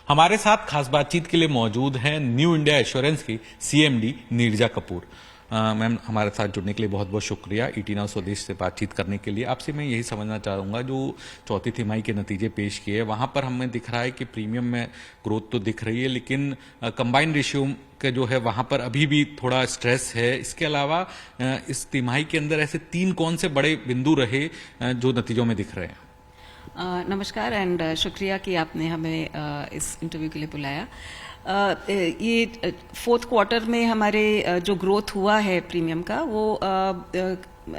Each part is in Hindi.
हमारे साथ खास बातचीत के लिए मौजूद हैं न्यू इंडिया एश्योरेंस की सीएमडी नीरजा कपूर। मैम, हमारे साथ जुड़ने के लिए बहुत बहुत शुक्रिया। ईटी नाउ स्वदेश से बातचीत करने के लिए आपसे मैं यही समझना चाहूँगा, जो चौथी तिमाही के नतीजे पेश किए वहाँ पर हमें दिख रहा है कि प्रीमियम में ग्रोथ तो दिख रही है, लेकिन कंबाइंड रेशियो का जो है वहाँ पर अभी भी थोड़ा स्ट्रेस है। इसके अलावा इस तिमाही के अंदर ऐसे 3 कौन से बड़े बिंदु रहे जो नतीजों में दिख रहे हैं? नमस्कार एंड शुक्रिया कि आपने हमें इस इंटरव्यू के लिए बुलाया। ये फोर्थ क्वार्टर में हमारे जो ग्रोथ हुआ है प्रीमियम का, वो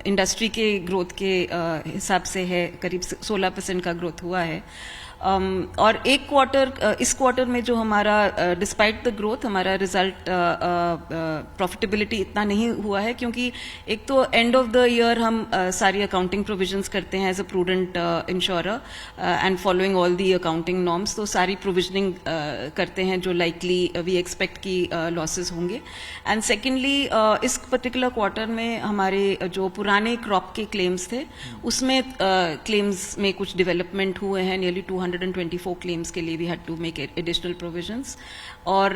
इंडस्ट्री के ग्रोथ के हिसाब से है, करीब 16% का ग्रोथ हुआ है। और एक क्वार्टर, इस क्वार्टर में जो हमारा डिस्पाइट द ग्रोथ हमारा रिजल्ट प्रॉफिटेबिलिटी इतना नहीं हुआ है, क्योंकि एक तो एंड ऑफ द ईयर हम सारी अकाउंटिंग प्रोविजंस करते हैं as a prudent insurer and following all the accounting norms, तो सारी प्रोविजनिंग करते हैं जो लाइकली वी एक्सपेक्ट की लॉसेस होंगे। एंड सेकेंडली इस पर्टिकुलर क्वार्टर में हमारे जो पुराने क्रॉप के क्लेम्स थे उसमें क्लेम्स में कुछ डेवलपमेंट हुए हैं। नियरली 224 क्लेम्स के लिए we had to make additional provisions. और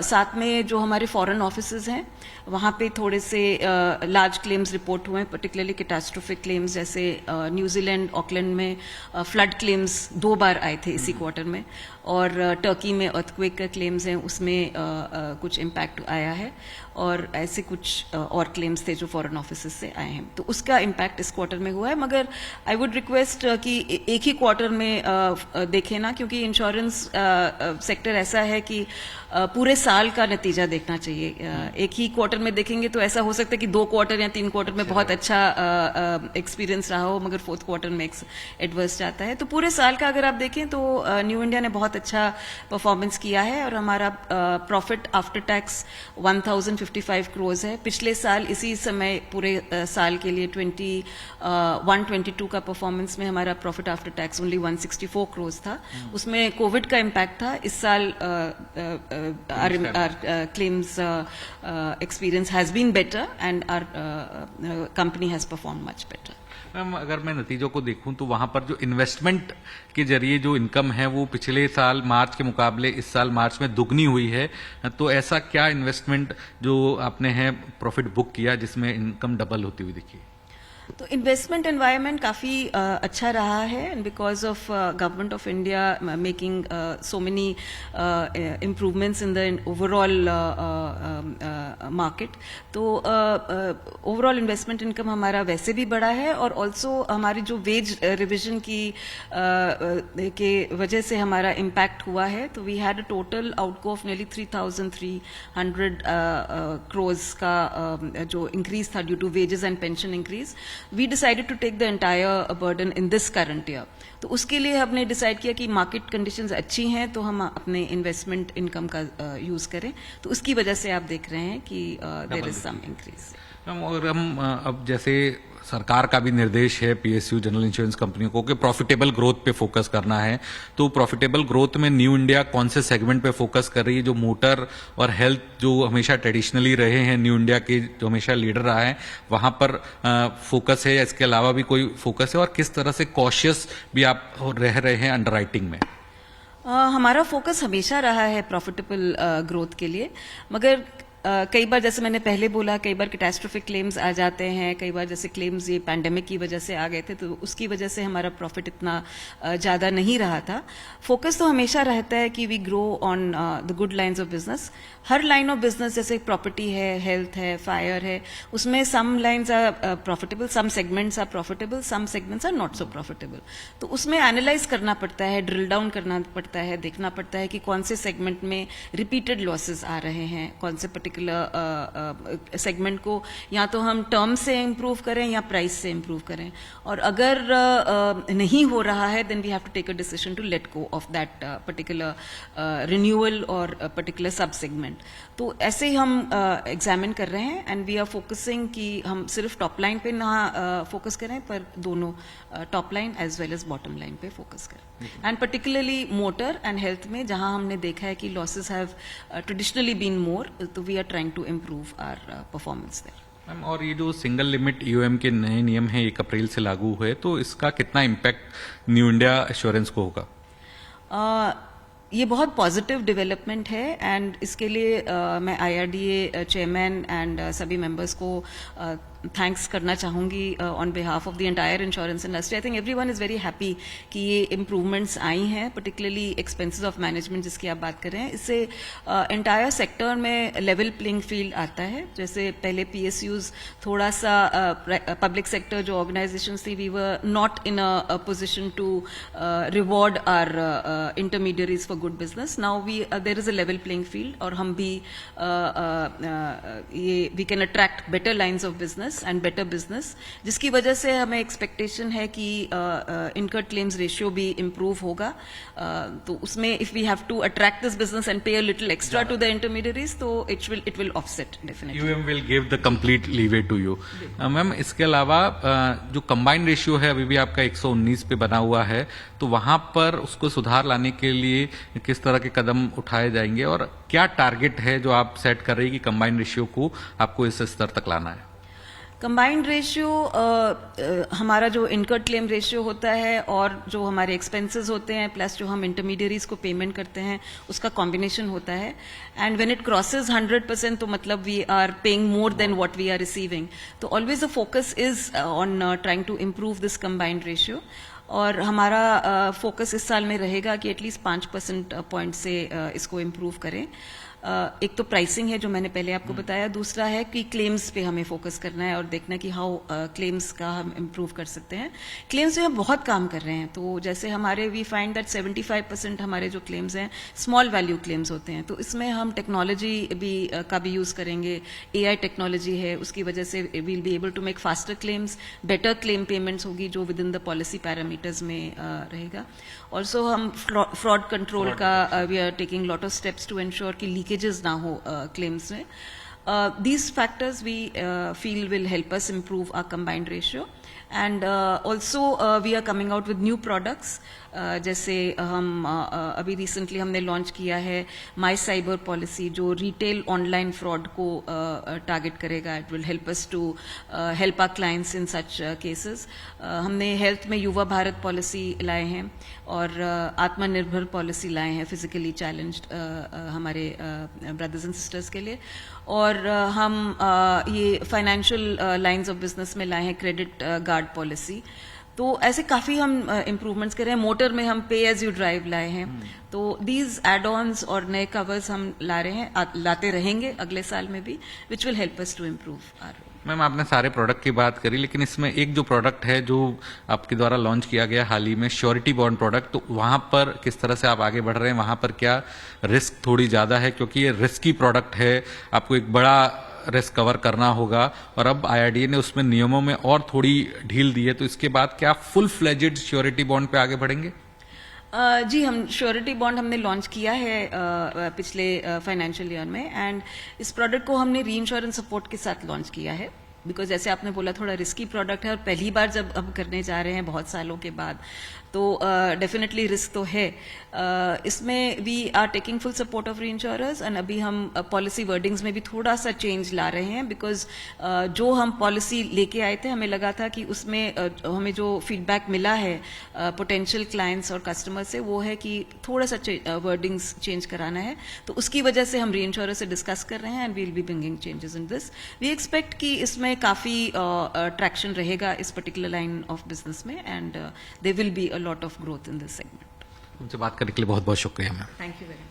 साथ में जो हमारे फॉरेन ऑफिसेज हैं वहाँ पे थोड़े से लार्ज क्लेम्स रिपोर्ट हुए हैं, पर्टिकुलरली कैटास्ट्रोफिक क्लेम्स, जैसे न्यूजीलैंड ऑकलैंड में फ्लड क्लेम्स 2 बार आए थे इसी क्वार्टर में, और टर्की में अर्थक्वेक का क्लेम्स हैं, उसमें कुछ इम्पैक्ट आया है, और ऐसे कुछ और क्लेम्स थे जो फॉरेन ऑफिसेज से आए हैं, तो उसका इम्पैक्ट इस क्वार्टर में हुआ है। मगर आई वुड रिक्वेस्ट कि एक ही क्वार्टर में देखें ना, क्योंकि इंश्योरेंस सेक्टर ऐसा है कि पूरे साल का नतीजा देखना चाहिए। एक ही क्वार्टर में देखेंगे तो ऐसा हो सकता है कि 2 क्वार्टर या 3 क्वार्टर में बहुत अच्छा एक्सपीरियंस रहा हो, मगर फोर्थ क्वार्टर में एडवर्स जाता है। तो पूरे साल का अगर आप देखें तो न्यू इंडिया ने बहुत अच्छा परफॉर्मेंस किया है, और हमारा प्रॉफिट आफ्टर टैक्स 1055 करोड़ है। पिछले साल इसी समय पूरे साल के लिए 21-22 का परफॉर्मेंस में हमारा profit after tax only 164 crore था। उसमें कोविड का इम्पैक्ट था। इस साल our claims experience has been better, and our company has performed much better. Ma'am, अगर मैं नतीजों को देखूं तो वहां पर जो इन्वेस्टमेंट के जरिए जो इनकम है वो पिछले साल मार्च के मुकाबले इस साल मार्च में दुगनी हुई है। तो ऐसा क्या इन्वेस्टमेंट जो आपने है प्रॉफिट बुक किया जिसमें इनकम डबल होती हुई दिखी? तो इन्वेस्टमेंट एनवायरनमेंट काफ़ी अच्छा रहा है, and because of government of India making so many improvements in the overall market, तो ओवरऑल इन्वेस्टमेंट इनकम हमारा वैसे भी बढ़ा है, और ऑल्सो हमारी जो वेज रिविजन की के वजह से हमारा इम्पैक्ट हुआ है। तो we had a total outgo of nearly 3,300 crore का जो इंक्रीज था due to wages and pension increase. We decided to take the entire burden in this current year. तो उसके लिए हमने डिसाइड किया कि मार्केट कंडीशंस अच्छी हैं तो हम अपने इन्वेस्टमेंट इनकम का यूज करें, तो उसकी वजह से आप देख रहे हैं कि देयर इज सम इंक्रीज। और हम अब जैसे सरकार का भी निर्देश है पीएसयू जनरल इंश्योरेंस कंपनियों को कि प्रॉफिटेबल ग्रोथ पे फोकस करना है, तो प्रॉफिटेबल ग्रोथ में न्यू इंडिया कौन से सेगमेंट पे फोकस कर रही है? जो मोटर और हेल्थ जो हमेशा ट्रेडिशनली रहे हैं न्यू इंडिया के, जो हमेशा लीडर रहा है, वहां पर फोकस है या इसके अलावा भी कोई फोकस है? और किस तरह से कॉशियस भी आप रह रहे हैं अंडरराइटिंग में? हमारा फोकस हमेशा रहा है प्रॉफिटेबल ग्रोथ के लिए, मगर कई बार जैसे मैंने पहले बोला, कई बार कैटास्ट्रोफिक क्लेम्स आ जाते हैं, कई बार जैसे क्लेम्स ये पैंडेमिक की वजह से आ गए थे, तो उसकी वजह से हमारा प्रॉफिट इतना ज़्यादा नहीं रहा था। फोकस तो हमेशा रहता है कि we grow on the good lines of business. हर लाइन ऑफ बिजनेस, जैसे प्रॉपर्टी है, हेल्थ है, फायर है, उसमें some lines are profitable, some segments are profitable, some segments are not so profitable. तो उसमें एनालाइज करना पड़ता है, ड्रिल डाउन करना पड़ता है, देखना पड़ता है कि कौन से सेगमेंट में रिपीटेड लॉसेस आ रहे हैं, कौन से सेगमेंट को या तो हम टर्म से इम्प्रूव करें या प्राइस से इम्प्रूव करें, और अगर नहीं हो रहा है then we have to take a decision to let go of that particular renewal और पर्टिकुलर सब सेगमेंट। तो ऐसे ही हम एग्जामिन कर रहे हैं, एंड वी आर फोकसिंग कि हम सिर्फ टॉप लाइन पे ना फोकस करें, पर दोनों top line as well as bottom line पे फोकस करें। And particularly motor and health में जहां हमने देखा है कि losses have traditionally been more, तो we are trying to improve our performance there. Ma'am, और ये जो सिंगल लिमिट ईओएम के नए नियम हैं 1 अप्रैल से लागू हुए, तो इसका कितना इम्पैक्ट न्यू इंडिया एश्योरेंस को होगा? ये बहुत पॉजिटिव डेवलपमेंट है एंड इसके लिए मैं IRDA चेयरमैन एंड सभी मेंबर्स को थैंक्स करना चाहूँगी on behalf of the entire insurance industry. I think everyone is very happy कि ये इम्प्रूवमेंट्स आई हैं, पर्टिकुलरली एक्सपेंसेस ऑफ मैनेजमेंट जिसकी आप बात कर रहे हैं। इससे एंटायर सेक्टर में लेवल प्लेइंग फील्ड आता है। जैसे पहले PSUs थोड़ा सा पब्लिक सेक्टर जो ऑर्गेनाइजेशंस थी, we were not in a position to reward our intermediaries for good business. Now there is a level playing field और हम भी ये we can attract better lines of business and better business, जिसकी वजह से हमें एक्सपेक्टेशन है कि इनकम क्लेम्स रेशियो भी इम्प्रूव होगा। तो उसमें if we have to attract this business and pay a little extra to the intermediaries, तो it will offset definitely. UM will give the complete leeway to you. Ma'am, इसके अलावा जो कंबाइंड रेशियो है अभी भी आपका 119 पे बना हुआ है, तो वहां पर उसको सुधार लाने के लिए किस तरह के कदम उठाए जाएंगे और क्या टारगेट है जो आप सेट कर रही है कि कंबाइंड रेशियो को आपको इस स्तर तक लाना है? कंबाइंड रेशियो हमारा जो इनकम क्लेम रेशियो होता है और जो हमारे एक्सपेंसेस होते हैं प्लस जो हम इंटरमीडियरीज को पेमेंट करते हैं, उसका कॉम्बिनेशन होता है। एंड व्हेन इट क्रॉसेस 100%, तो मतलब we are paying more than what we are receiving. तो always the focus is on trying to improve this combined ratio. और हमारा फोकस इस साल में रहेगा कि एटलीस्ट 5% पॉइंट से इसको इम्प्रूव करें। एक तो प्राइसिंग है जो मैंने पहले आपको बताया, दूसरा है कि क्लेम्स पे हमें फोकस करना है और देखना कि हाउ क्लेम्स का हम इम्प्रूव कर सकते हैं। क्लेम्स में हम बहुत काम कर रहे हैं। तो जैसे हमारे वी फाइंड दैट 75% हमारे जो क्लेम्स हैं स्मॉल वैल्यू क्लेम्स होते हैं। तो इसमें हम टेक्नोलॉजी भी का भी यूज करेंगे। AI टेक्नोलॉजी है, उसकी वजह से will be able to make faster claims, better claim payments होगी जो within the policy parameters में रहेगा। ऑल्सो हम फ्रॉड कंट्रोल का we are taking lot of steps to ensure कि लीकेजेस ना हो क्लेम्स में। These factors we feel will help us improve our combined ratio. And also we are coming out with new products. जैसे हम अभी रिसेंटली हमने लॉन्च किया है माई साइबर पॉलिसी, जो रिटेल ऑनलाइन फ्रॉड को टारगेट करेगा। It will help us to help our clients in such cases. हमने हेल्थ में युवा भारत पॉलिसी लाए हैं और आत्मनिर्भर पॉलिसी लाए हैं फिजिकली चैलेंज्ड हमारे ब्रदर्स एंड सिस्टर्स के लिए। और हम ये फाइनेंशियल लाइंस ऑफ बिजनेस में लाए हैं क्रेडिट गार्ड पॉलिसी। तो ऐसे काफी हम इम्प्रूवमेंट्स कर रहे हैं। मोटर में हम पे एज यू ड्राइव लाए हैं। तो दीज एड ऑन्स और नए कवर्स हम ला रहे हैं, लाते रहेंगे अगले साल में भी, which will help us to improve our. Ma'am, आपने सारे प्रोडक्ट की बात करी, लेकिन इसमें एक जो प्रोडक्ट है जो आपके द्वारा लॉन्च किया गया हाल ही में, श्योरिटी बॉन्ड प्रोडक्ट, तो वहां पर किस तरह से आप आगे बढ़ रहे हैं? वहां पर क्या रिस्क थोड़ी ज्यादा है क्योंकि ये रिस्की प्रोडक्ट है, आपको एक बड़ा रिस्क कवर करना होगा और अब IRDA ने उसमें नियमों में और थोड़ी ढील दी है, तो इसके बाद क्या फुल फ्लेजेड श्योरिटी बॉन्ड पे आगे बढ़ेंगे? जी, हम श्योरिटी बॉन्ड हमने लॉन्च किया है पिछले फाइनेंशियल ईयर में। एंड इस प्रोडक्ट को हमने री इंश्योरेंस सपोर्ट के साथ लॉन्च किया है, बिकॉज जैसे आपने बोला थोड़ा रिस्की प्रोडक्ट है और पहली बार जब अब करने जा रहे हैं बहुत सालों के बाद, तो डेफिनेटली रिस्क तो है। इसमें we are taking full support of reinsurers and अभी हम पॉलिसी वर्डिंग्स में भी थोड़ा सा चेंज ला रहे हैं, बिकॉज जो हम पॉलिसी लेके आए थे हमें लगा था कि उसमें हमें जो फीडबैक मिला है पोटेंशियल क्लाइंट्स और कस्टमर से, वो है कि थोड़ा सा वर्डिंग्स चेंज कराना है। तो उसकी वजह से हम री इंश्योरर से डिस्कस कर रहे हैं and we will be bringing changes in this. We expect कि इसमें काफी ट्रैक्शन रहेगा इस पर्टिकुलर लाइन ऑफ बिजनेस में and there will be a lot of growth in this segment. उनसे बात करने के लिए बहुत बहुत शुक्रिया ma'am. Thank you very much.